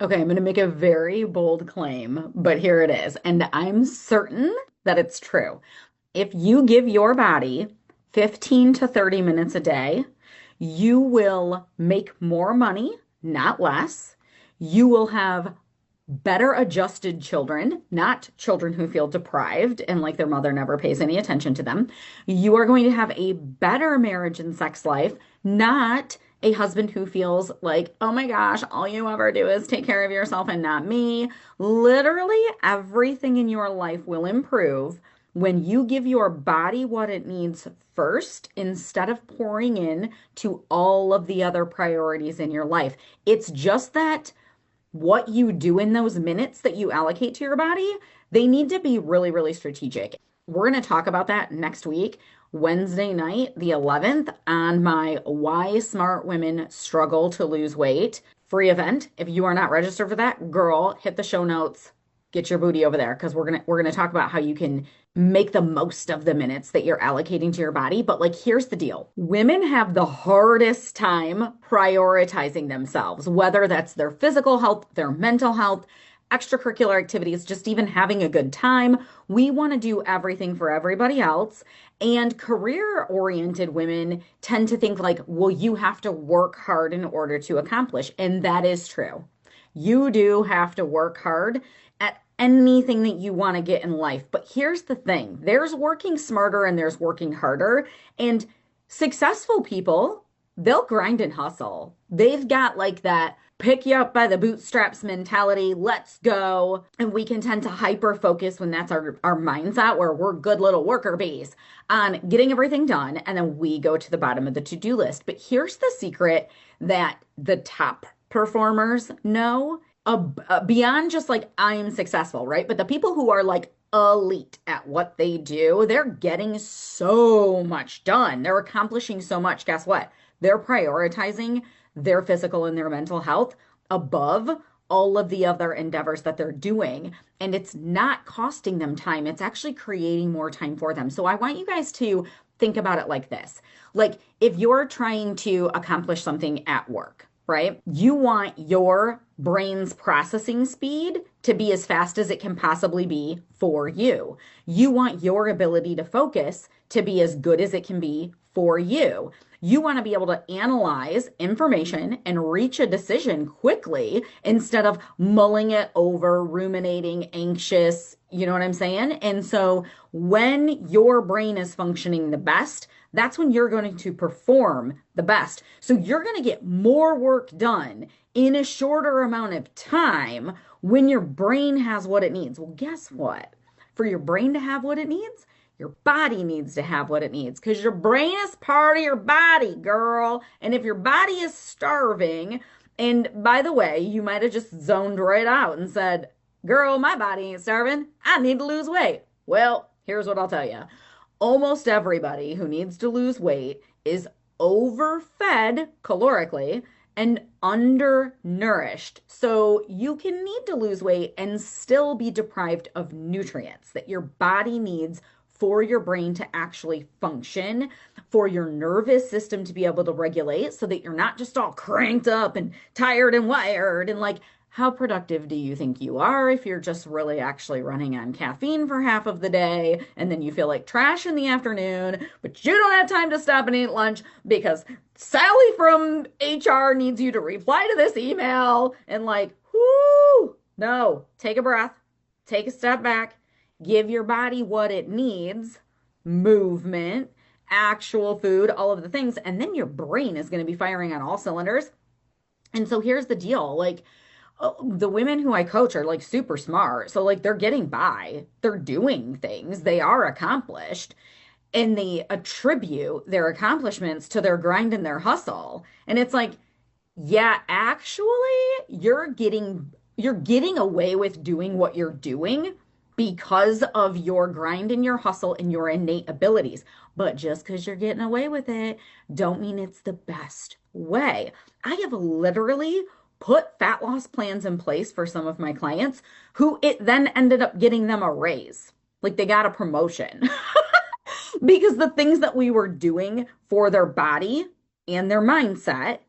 Okay, I'm going to make a very bold claim, but here it is. And I'm certain that it's true. If you give your body 15 to 30 minutes a day, you will make more money, not less. You will have better adjusted children, not children who feel deprived and like their mother never pays any attention to them. You are going to have a better marriage and sex life, not a husband who feels like, oh my gosh, all you ever do is take care of yourself and not me. Literally, everything in your life will improve when you give your body what it needs first instead of pouring in to all of the other priorities in your life. It's just that what you do in those minutes that you allocate to your body, they need to be really, really strategic. We're going to talk about that next week, Wednesday night, the 11th, on my Why Smart Women Struggle to Lose Weight free event. If you are not registered for that, girl, hit the show notes, get your booty over there because we're gonna talk about how you can make the most of the minutes that you're allocating to your body. But like, here's the deal. Women have the hardest time prioritizing themselves, whether that's their physical health, their mental health, extracurricular activities, just even having a good time. We want to do everything for everybody else. And career-oriented women tend to think like, well, you have to work hard in order to accomplish. And that is true. You do have to work hard at anything that you want to get in life. But here's the thing, there's working smarter and there's working harder. And successful people, they'll grind and hustle. They've got like that pick you up by the bootstraps mentality. Let's go. And we can tend to hyper focus when that's our mindset, where we're good little worker bees on getting everything done. And then we go to the bottom of the to-do list. But here's the secret that the top performers know, beyond just like I'm successful, right? But the people who are like elite at what they do, they're getting so much done. They're accomplishing so much. Guess what? They're prioritizing their physical and their mental health above all of the other endeavors that they're doing. And it's not costing them time. It's actually creating more time for them. So I want you guys to think about it like this. Like, if you're trying to accomplish something at work, right? You want your brain's processing speed to be as fast as it can possibly be for you. You want your ability to focus to be as good as it can be for you. You want to be able to analyze information and reach a decision quickly instead of mulling it over, ruminating, anxious. You know what I'm saying? And so when your brain is functioning the best, that's when you're going to perform the best. So you're going to get more work done in a shorter amount of time when your brain has what it needs. Well, guess what? For your brain to have what it needs, your body needs to have what it needs, because your brain is part of your body, girl. And if your body is starving, and by the way, you might have just zoned right out and said, girl, my body ain't starving. I need to lose weight. Well, here's what I'll tell you. Almost everybody who needs to lose weight is overfed calorically and undernourished. So you can need to lose weight and still be deprived of nutrients that your body needs for your brain to actually function, for your nervous system to be able to regulate so that you're not just all cranked up and tired and wired. And like, how productive do you think you are if you're just really actually running on caffeine for half of the day and then you feel like trash in the afternoon, but you don't have time to stop and eat lunch because Sally from HR needs you to reply to this email? And like, whoo, no, take a breath, take a step back, give your body what it needs, movement, actual food, all of the things, and then your brain is going to be firing on all cylinders. And so here's the deal, like, the women who I coach are like super smart. So like, they're getting by, they're doing things, they are accomplished, and they attribute their accomplishments to their grind and their hustle. And it's like, yeah, actually, you're getting away with doing what you're doing because of your grind and your hustle and your innate abilities. But just because you're getting away with it, don't mean it's the best way. I have literally put fat loss plans in place for some of my clients who it then ended up getting them a raise. Like, they got a promotion because the things that we were doing for their body and their mindset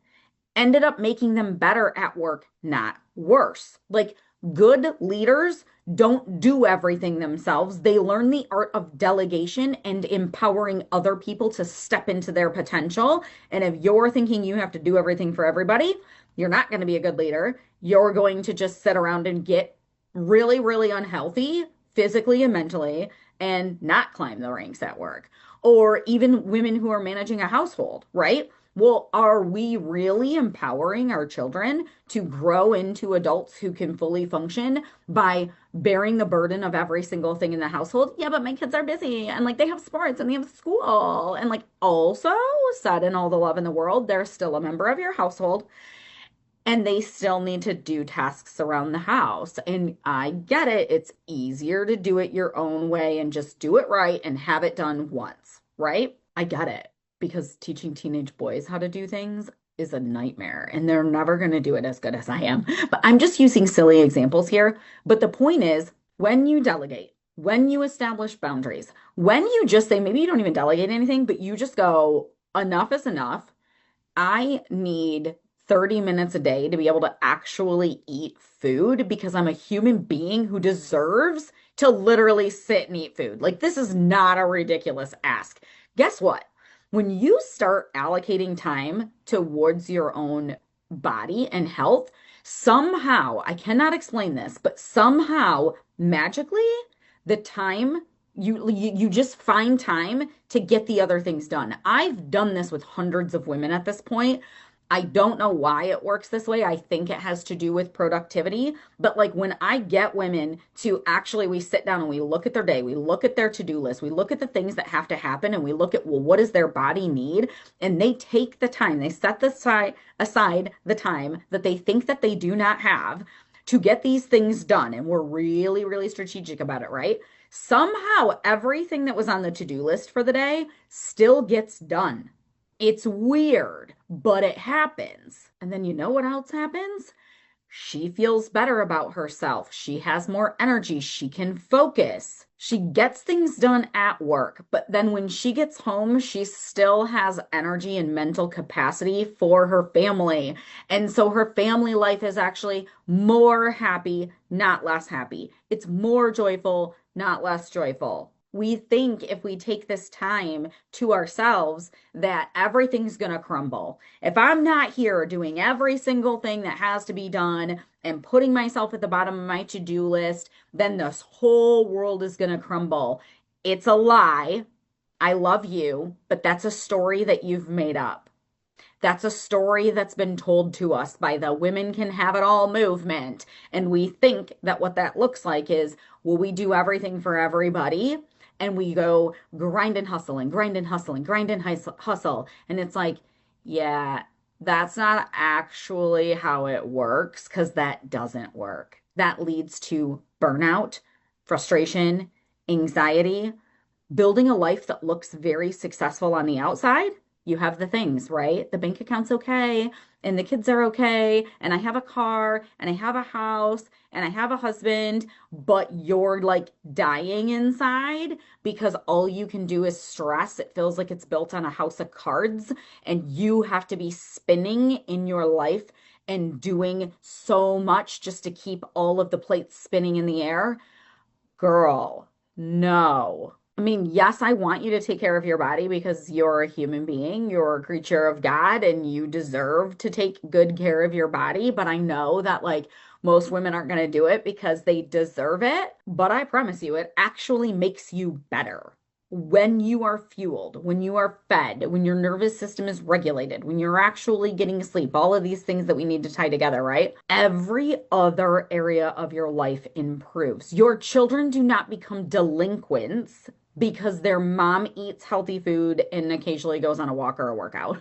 ended up making them better at work, not worse. Like good leaders don't do everything themselves. They learn the art of delegation and empowering other people to step into their potential. And if you're thinking you have to do everything for everybody, you're not going to be a good leader. You're going to just sit around and get really, really unhealthy physically and mentally and not climb the ranks at work. Or even women who are managing a household, right? Well, are we really empowering our children to grow into adults who can fully function by bearing the burden of every single thing in the household? Yeah, but my kids are busy and like they have sports and they have school. And like also said in all the love in the world, they're still a member of your household and they still need to do tasks around the house. And I get it. It's easier to do it your own way and just do it right and have it done once, right? I get it because teaching teenage boys how to do things is a nightmare and they're never going to do it as good as I am. But I'm just using silly examples here. But the point is, when you delegate, when you establish boundaries, when you just say, maybe you don't even delegate anything, but you just go, enough is enough. I need 30 minutes a day to be able to actually eat food because I'm a human being who deserves to literally sit and eat food. Like, this is not a ridiculous ask. Guess what? When you start allocating time towards your own body and health, somehow, I cannot explain this, but somehow, magically, the time you just find time to get the other things done. I've done this with hundreds of women at this point. I don't know why it works this way. I think it has to do with productivity. But like when I get women to actually, we sit down and we look at their day, we look at their to-do list, we look at the things that have to happen, and we look at, well, what does their body need? And they take the time, they set aside the time that they think that they do not have to get these things done. And we're really, really strategic about it, right? Somehow everything that was on the to-do list for the day still gets done. It's weird, but it happens. And then you know what else happens? She feels better about herself. She has more energy. She can focus. She gets things done at work. But then when she gets home, she still has energy and mental capacity for her family. And so her family life is actually more happy, not less happy. It's more joyful, not less joyful. We think if we take this time to ourselves that everything's going to crumble. If I'm not here doing every single thing that has to be done and putting myself at the bottom of my to-do list, then this whole world is going to crumble. It's a lie. I love you, but that's a story that you've made up. That's a story that's been told to us by the women can have it all movement. And we think that what that looks like is, will we do everything for everybody? And we go grind and hustle and grind and hustle and grind and hustle. And it's like, yeah, that's not actually how it works because that doesn't work. That leads to burnout, frustration, anxiety, building a life that looks very successful on the outside. You have the things, right? The bank account's okay, and the kids are okay, and I have a car, and I have a house, and I have a husband, but you're like dying inside because all you can do is stress. It feels like it's built on a house of cards, and you have to be spinning in your life and doing so much just to keep all of the plates spinning in the air. Girl, no. I mean, yes, I want you to take care of your body because you're a human being, you're a creature of God, and you deserve to take good care of your body. But I know that, like, most women aren't going to do it because they deserve it. But I promise you, it actually makes you better when you are fueled, when you are fed, when your nervous system is regulated, when you're actually getting sleep, all of these things that we need to tie together, right? Every other area of your life improves. Your children do not become delinquents because their mom eats healthy food and occasionally goes on a walk or a workout.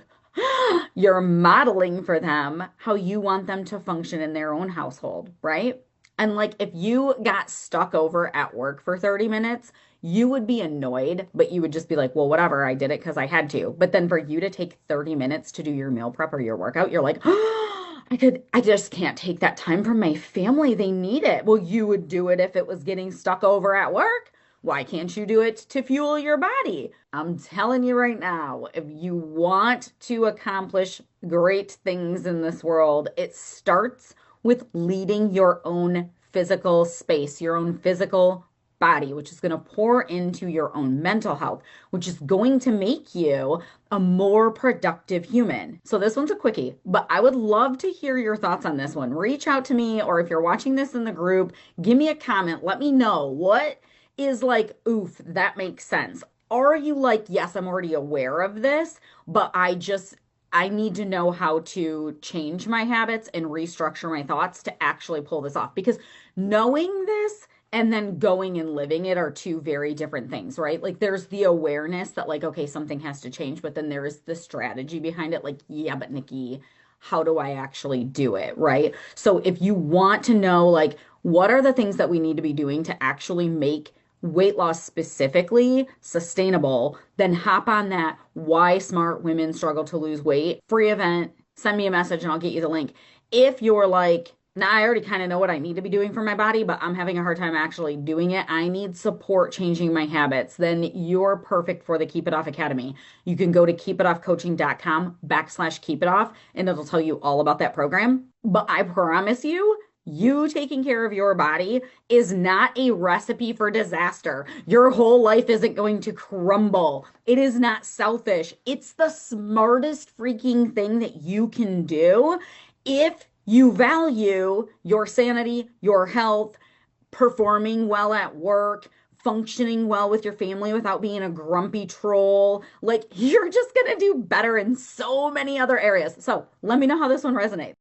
You're modeling for them how you want them to function in their own household, right? And like if you got stuck over at work for 30 minutes, you would be annoyed, but you would just be like, well, whatever, I did it because I had to. But then for you to take 30 minutes to do your meal prep or your workout, you're like, oh, I just can't take that time from my family. They need it. Well, you would do it if it was getting stuck over at work. Why can't you do it to fuel your body? I'm telling you right now, if you want to accomplish great things in this world, it starts with leading your own physical space, your own physical body, which is going to pour into your own mental health, which is going to make you a more productive human. So this one's a quickie, but I would love to hear your thoughts on this one. Reach out to me, or if you're watching this in the group, give me a comment. Let me know what is like, oof, that makes sense. Are you like, yes, I'm already aware of this, but I need to know how to change my habits and restructure my thoughts to actually pull this off. Because knowing this and then going and living it are two very different things, right? Like there's the awareness that like, okay, something has to change, but then there is the strategy behind it. Like, yeah, but Nikki, how do I actually do it, right? So if you want to know like what are the things that we need to be doing to actually make weight loss specifically sustainable, then hop on that Why Smart Women Struggle to Lose Weight free event. Send me a message and I'll get you the link. If you're like, nah, I already kind of know what I need to be doing for my body, but I'm having a hard time actually doing it. I need support changing my habits. Then you're perfect for the Keep It Off Academy. You can go to keepitoffcoaching.com/keep it off and it'll tell you all about that program. But I promise you, you taking care of your body is not a recipe for disaster. Your whole life isn't going to crumble. It is not selfish. It's the smartest freaking thing that you can do if you value your sanity, your health, performing well at work, functioning well with your family without being a grumpy troll. Like, you're just going to do better in so many other areas. So let me know how this one resonates.